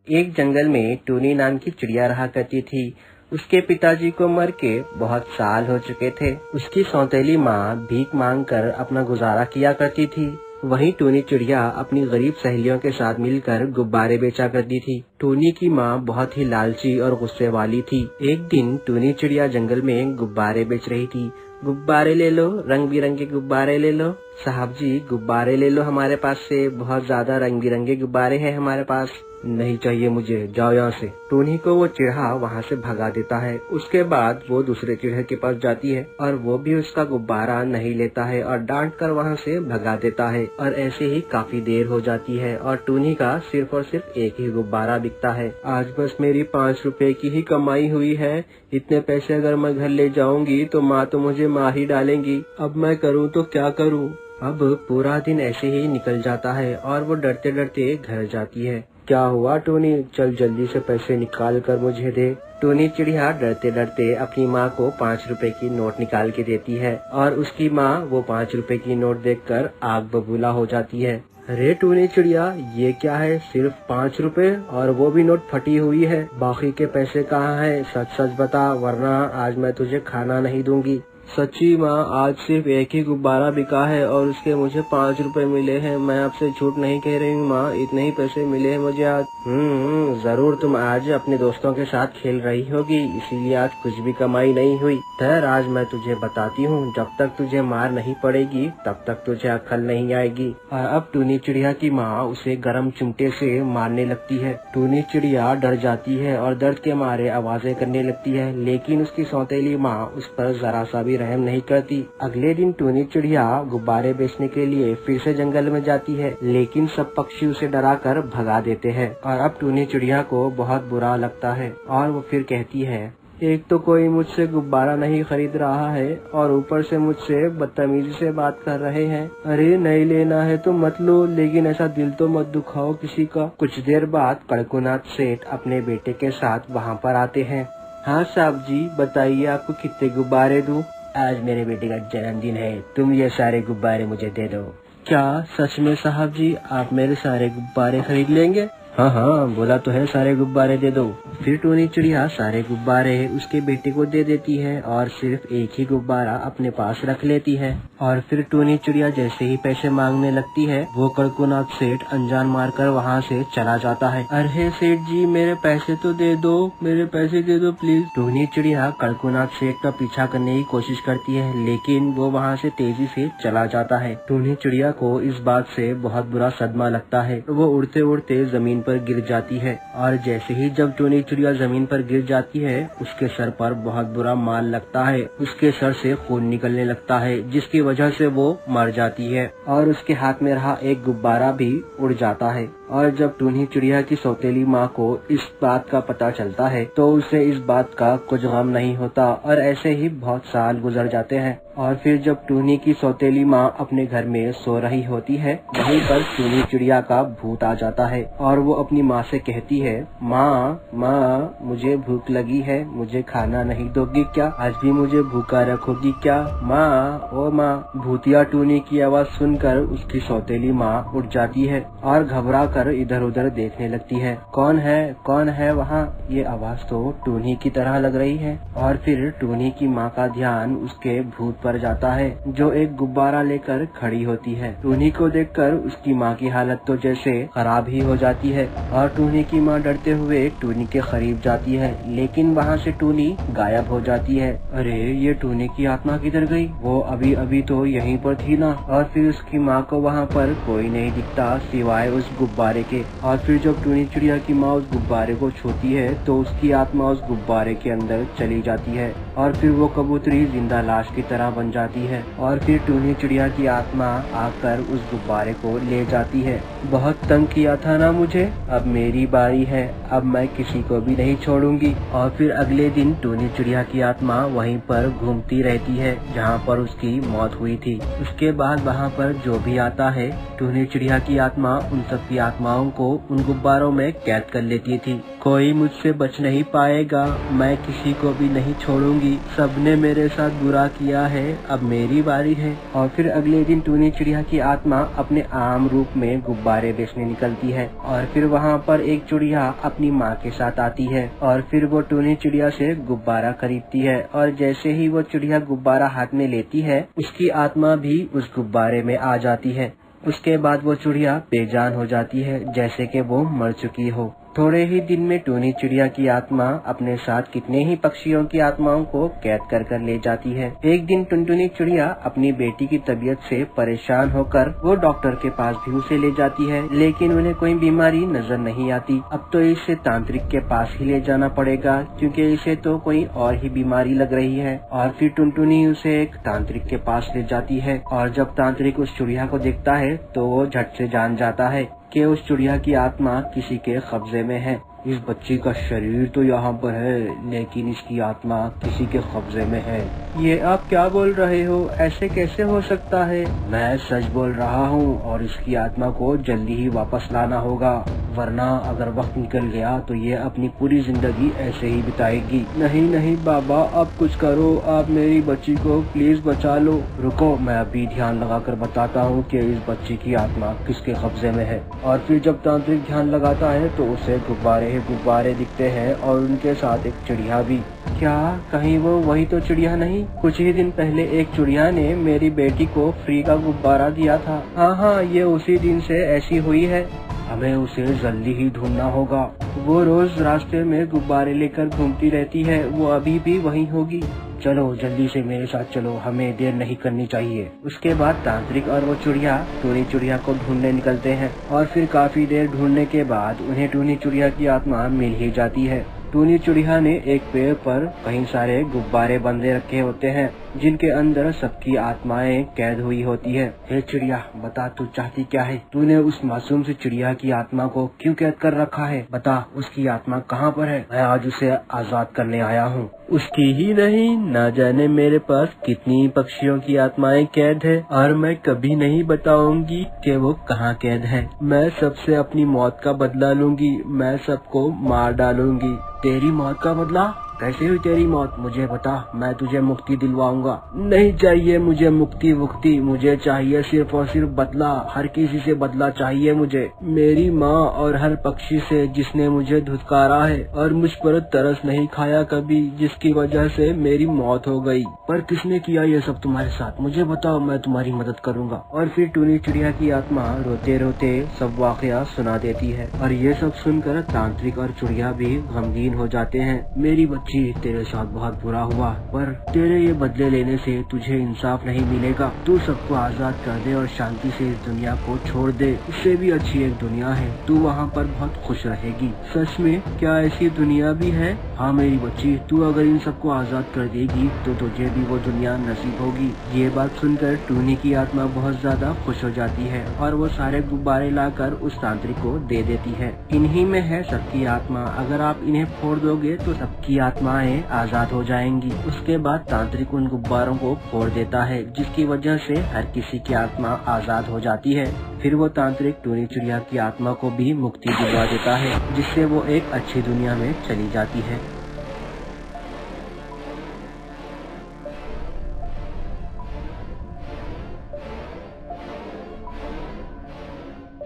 एक जंगल में टूनी नाम की चिड़िया रहा करती थी। उसके पिताजी को मर के बहुत साल हो चुके थे। उसकी सौतेली माँ भीख मांग कर अपना गुजारा किया करती थी। वहीं टूनी चिड़िया अपनी गरीब सहेलियों के साथ मिलकर गुब्बारे बेचा करती थी। टूनी की माँ बहुत ही लालची और गुस्से वाली थी। एक दिन टूनी चिड़िया जंगल में गुब्बारे बेच रही थी। गुब्बारे ले लो, रंग बिरंगे गुब्बारे ले लो। साहब जी गुब्बारे ले लो हमारे पास से, बहुत ज्यादा रंग बिरंगे गुब्बारे हैं हमारे पास। नहीं चाहिए मुझे, जाओ यहाँ से। टूनी को वो चिड़िया वहाँ से भगा देता है। उसके बाद वो दूसरे चिड़िया के पास जाती है और वो भी उसका गुब्बारा नहीं लेता है और डांट कर वहाँ से भगा देता है। और ऐसे ही काफी देर हो जाती है और टूनी का सिर्फ और सिर्फ एक ही गुब्बारा बिकता है। आज बस मेरी 5 रुपए की ही कमाई हुई है। इतने पैसे अगर मैं घर ले जाऊंगी तो माँ तो मुझे मार ही डालेंगी। अब मैं करूँ तो क्या करूँ। अब पूरा दिन ऐसे ही निकल जाता है और वो डरते डरते घर जाती है। क्या हुआ टूनी, चल जल्दी से पैसे निकाल कर मुझे दे। टूनी चिड़िया डरते डरते अपनी माँ को 5 रुपए की नोट निकाल के देती है और उसकी माँ वो 5 रुपए की नोट देखकर आग बबूला हो जाती है। अरे टूनी चिड़िया, ये क्या है, सिर्फ 5 रुपए और वो भी नोट फटी हुई है। बाकी के पैसे कहाँ है, सच सच बता वरना आज मैं तुझे खाना नहीं दूंगी। सच्ची माँ, आज सिर्फ एक ही गुब्बारा बिका है और उसके मुझे 5 रुपए मिले हैं। मैं आपसे झूठ नहीं कह रही हूँ माँ, इतने ही पैसे मिले हैं मुझे आज। जरूर तुम आज अपने दोस्तों के साथ खेल रही होगी, इसीलिए आज कुछ भी कमाई नहीं हुई। ठहर, आज मैं तुझे बताती हूँ, जब तक तुझे मार नहीं पड़ेगी तब तक तुझे अक्ल नहीं आएगी। और अब टूनी चिड़िया की माँ उसे गर्म चिमटे से मारने लगती है। टूनी चिड़िया डर जाती है और दर्द के मारे आवाजें करने लगती है, लेकिन उसकी सौतेली माँ उस पर जरा सा भी रहम नहीं करती। अगले दिन टूनी चिड़िया गुब्बारे बेचने के लिए फिर से जंगल में जाती है, लेकिन सब पक्षी उसे डरा कर भगा देते हैं। और अब टूनी चिड़िया को बहुत बुरा लगता है और वो फिर कहती है, एक तो कोई मुझसे गुब्बारा नहीं खरीद रहा है और ऊपर से मुझसे बदतमीजी से बात कर रहे हैं। अरे नहीं लेना है तो मत लो, लेकिन ऐसा दिल तो मत दुखाओ किसी का। कुछ देर बाद कड़कनाथ सेठ अपने बेटे के साथ वहाँ पर आते हैं। हाँ साहब जी, बताइए आपको कितने गुब्बारे दूं? आज मेरे बेटे का जन्मदिन है, तुम ये सारे गुब्बारे मुझे दे दो। क्या सच में साहब जी, आप मेरे सारे गुब्बारे खरीद लेंगे? हाँ हाँ, बोला तो है सारे गुब्बारे दे दो। फिर टूनी चिड़िया सारे गुब्बारे उसके बेटे को दे देती है और सिर्फ एक ही गुब्बारा अपने पास रख लेती है। और फिर टूनी चिड़िया जैसे ही पैसे मांगने लगती है, वो कड़कनाथ सेठ अनजान मारकर वहाँ से चला जाता है। अरे सेठ जी, मेरे पैसे तो दे दो, मेरे पैसे दे दो प्लीज। टूनी चिड़िया कड़कनाथ सेठ का पीछा करने की कोशिश करती है, लेकिन वो वहाँ से तेजी से चला जाता है। टूनी चिड़िया को इस बात से बहुत बुरा सदमा लगता है। वो उड़ते उड़ते जमीन पर गिर जाती है और जैसे ही जब टूनी चिड़िया जमीन पर गिर जाती है, उसके सर पर बहुत बुरा मार लगता है। उसके सर से खून निकलने लगता है, जिसकी वजह से वो मर जाती है और उसके हाथ में रहा एक गुब्बारा भी उड़ जाता है। और जब टूनी चिड़िया की सौतेली माँ को इस बात का पता चलता है तो उसे इस बात का कुछ गम नहीं होता और ऐसे ही बहुत साल गुजर जाते हैं। और फिर जब टूनी की सौतेली माँ अपने घर में सो रही होती है, वहीं पर टूनी चिड़िया का भूत आ जाता है और वो अपनी माँ से कहती है, माँ माँ, मुझे भूख लगी है, मुझे खाना नहीं दोगी क्या? आज भी मुझे भूखा रखोगी क्या? माँ, ओ माँ। भूतिया टूनी की आवाज सुनकर उसकी सौतेली माँ उठ जाती है और घबरा कर इधर उधर देखने लगती है। कौन है वहाँ? ये आवाज तो टूनी की तरह लग रही है। और फिर टूनी की माँ का ध्यान उसके भूत पर जाता है, जो एक गुब्बारा लेकर खड़ी होती है। टूनी को देखकर उसकी माँ की हालत तो जैसे खराब ही हो जाती है और टूनी की माँ डरते हुए टूनी के करीब जाती है, लेकिन वहाँ से टूनी गायब हो जाती है। अरे ये टूनी की आत्मा किधर गई? वो अभी अभी तो यहीं पर थी ना। और फिर उसकी माँ को वहाँ पर कोई नहीं दिखता सिवाय उस गुब्बारे के। और फिर जब टूनी चिड़िया की माँ उस गुब्बारे को छूती है तो उसकी आत्मा उस गुब्बारे के अंदर चली जाती है और फिर वो कबूतरी जिंदा लाश की तरह बन जाती है। और फिर टूनी चिड़िया की आत्मा आकर उस गुब्बारे को ले जाती है। बहुत तंग किया था ना मुझे, अब मेरी बारी है, अब मैं किसी को भी नहीं छोड़ूंगी। और फिर अगले दिन टूनी चिड़िया की आत्मा वहीं पर घूमती रहती है जहाँ पर उसकी मौत हुई थी। उसके बाद वहाँ पर जो भी आता है, टूनी चिड़िया की आत्मा उन सब की आत्माओं को उन गुब्बारों में कैद कर लेती थी। कोई मुझसे बच नहीं पाएगा, मैं किसी को भी नहीं छोड़ूंगी, सबने मेरे साथ बुरा किया है, अब मेरी बारी है। और फिर अगले दिन टूनी चिड़िया की आत्मा अपने आम रूप में गुब्बारे बेचने निकलती है और फिर वहाँ पर एक चिड़िया अपनी माँ के साथ आती है और फिर वो टूनी चिड़िया से गुब्बारा खरीदती है और जैसे ही वो चिड़िया गुब्बारा हाथ में लेती है उसकी आत्मा भी उस गुब्बारे में आ जाती है। उसके बाद वो चिड़िया बेजान हो जाती है जैसे कि वो मर चुकी हो। थोड़े ही दिन में टूनी चिड़िया की आत्मा अपने साथ कितने ही पक्षियों की आत्माओं को कैद कर ले जाती है। एक दिन टुनटुनी चिड़िया अपनी बेटी की तबीयत से परेशान होकर वो डॉक्टर के पास भी उसे ले जाती है, लेकिन उन्हें कोई बीमारी नजर नहीं आती। अब तो इसे तांत्रिक के पास ही ले जाना पड़ेगा क्योंकि इसे तो कोई और ही बीमारी लग रही है। और फिर टुनटुनी उसे एक तांत्रिक के पास ले जाती है और जब तांत्रिक उस चिड़िया को देखता है तो वो झट से जान जाता है कि उस चिड़िया की आत्मा किसी के कब्जे में है। इस बच्ची का शरीर तो यहाँ पर है लेकिन इसकी आत्मा किसी के कब्जे में है। ये आप क्या बोल रहे हो, ऐसे कैसे हो सकता है? मैं सच बोल रहा हूँ और इसकी आत्मा को जल्दी ही वापस लाना होगा, वरना अगर वक्त निकल गया तो ये अपनी पूरी जिंदगी ऐसे ही बिताएगी। नहीं नहीं बाबा, आप कुछ करो, आप मेरी बच्ची को प्लीज बचा लो। रुको, मैं अभी ध्यान लगाकर बताता हूँ कि इस बच्ची की आत्मा किसके कब्जे में है। और फिर जब तांत्रिक ध्यान लगाता है तो उसे गुब्बारे दिखते हैं और उनके साथ एक चिड़िया भी। क्या कहीं वो वही तो चिड़िया नहीं? कुछ ही दिन पहले एक चिड़िया ने मेरी बेटी को फ्री का गुब्बारा दिया था। हाँ, ये उसी दिन से ऐसी हुई है। हमें उसे जल्दी ही ढूंढना होगा। वो रोज रास्ते में गुब्बारे लेकर घूमती रहती है, वो अभी भी वहीं होगी। चलो जल्दी से मेरे साथ चलो, हमें देर नहीं करनी चाहिए। उसके बाद तांत्रिक और वो चिड़िया टूनी चिड़िया को ढूंढने निकलते हैं और फिर काफी देर ढूंढने के बाद उन्हें टूनी चिड़िया की आत्मा मिल ही जाती है। टूनी चिड़िया ने एक पेड़ पर कई सारे गुब्बारे बंधे रखे होते हैं जिनके अंदर सबकी आत्माएं कैद हुई होती है। हे चिड़िया, बता तू चाहती क्या है? तूने उस मासूम सी चिड़िया की आत्मा को क्यों कैद कर रखा है? बता, उसकी आत्मा कहाँ पर है? मैं आज उसे आजाद करने आया हूँ। उसकी ही नहीं, न जाने मेरे पास कितनी पक्षियों की आत्माएं कैद है और मैं कभी नहीं बताऊंगी कि वो कहाँ कैद है। मैं सबसे अपनी मौत का बदला लूंगी, मैं सबको मार डालूंगी। तेरी मौत का बदला? कैसे हुई तेरी मौत? मुझे बता, मैं तुझे मुक्ति दिलवाऊंगा। नहीं चाहिए मुझे मुक्ति, मुझे चाहिए सिर्फ और सिर्फ बदला। हर किसी से बदला चाहिए मुझे, मेरी माँ और हर पक्षी से जिसने मुझे धुतकारा है और मुझ पर तरस नहीं खाया कभी, जिसकी वजह से मेरी मौत हो गई। पर किसने किया ये सब तुम्हारे साथ? मुझे बताओ, मैं तुम्हारी मदद करूँगा। और फिर टूनी चिड़िया की आत्मा रोते रोते सब वाकया सुना देती है और ये सब सुनकर तांत्रिक और चिड़िया भी गमगीन हो जाते हैं। मेरी बच्ची, तेरे साथ बहुत बुरा हुआ, पर तेरे ये बदले लेने से तुझे इंसाफ नहीं मिलेगा। तू सबको आजाद कर दे और शांति से इस दुनिया को छोड़ दे। इससे भी अच्छी एक दुनिया है, तू वहाँ पर बहुत खुश रहेगी। सच में क्या ऐसी दुनिया भी है? हाँ मेरी बच्ची, तू अगर इन सबको आजाद कर देगी तो तुझे भी वो दुनिया नसीब होगी। ये बात सुनकर टूनी की आत्मा बहुत ज्यादा खुश हो जाती है और वो सारे गुब्बारे लाकर उस तांत्रिक को दे देती है। इन्हीं में है सबकी आत्मा, अगर आप इन्हें फोड़ दोगे तो सबकी आत्माएं आजाद हो जाएंगी। उसके बाद तांत्रिक उन गुब्बारों को फोड़ देता है जिसकी वजह से हर किसी की आत्मा आजाद हो जाती है। फिर वो तांत्रिक टूनी चिड़िया की आत्मा को भी मुक्ति दिलवा देता है जिससे वो एक अच्छी दुनिया में चली जाती है।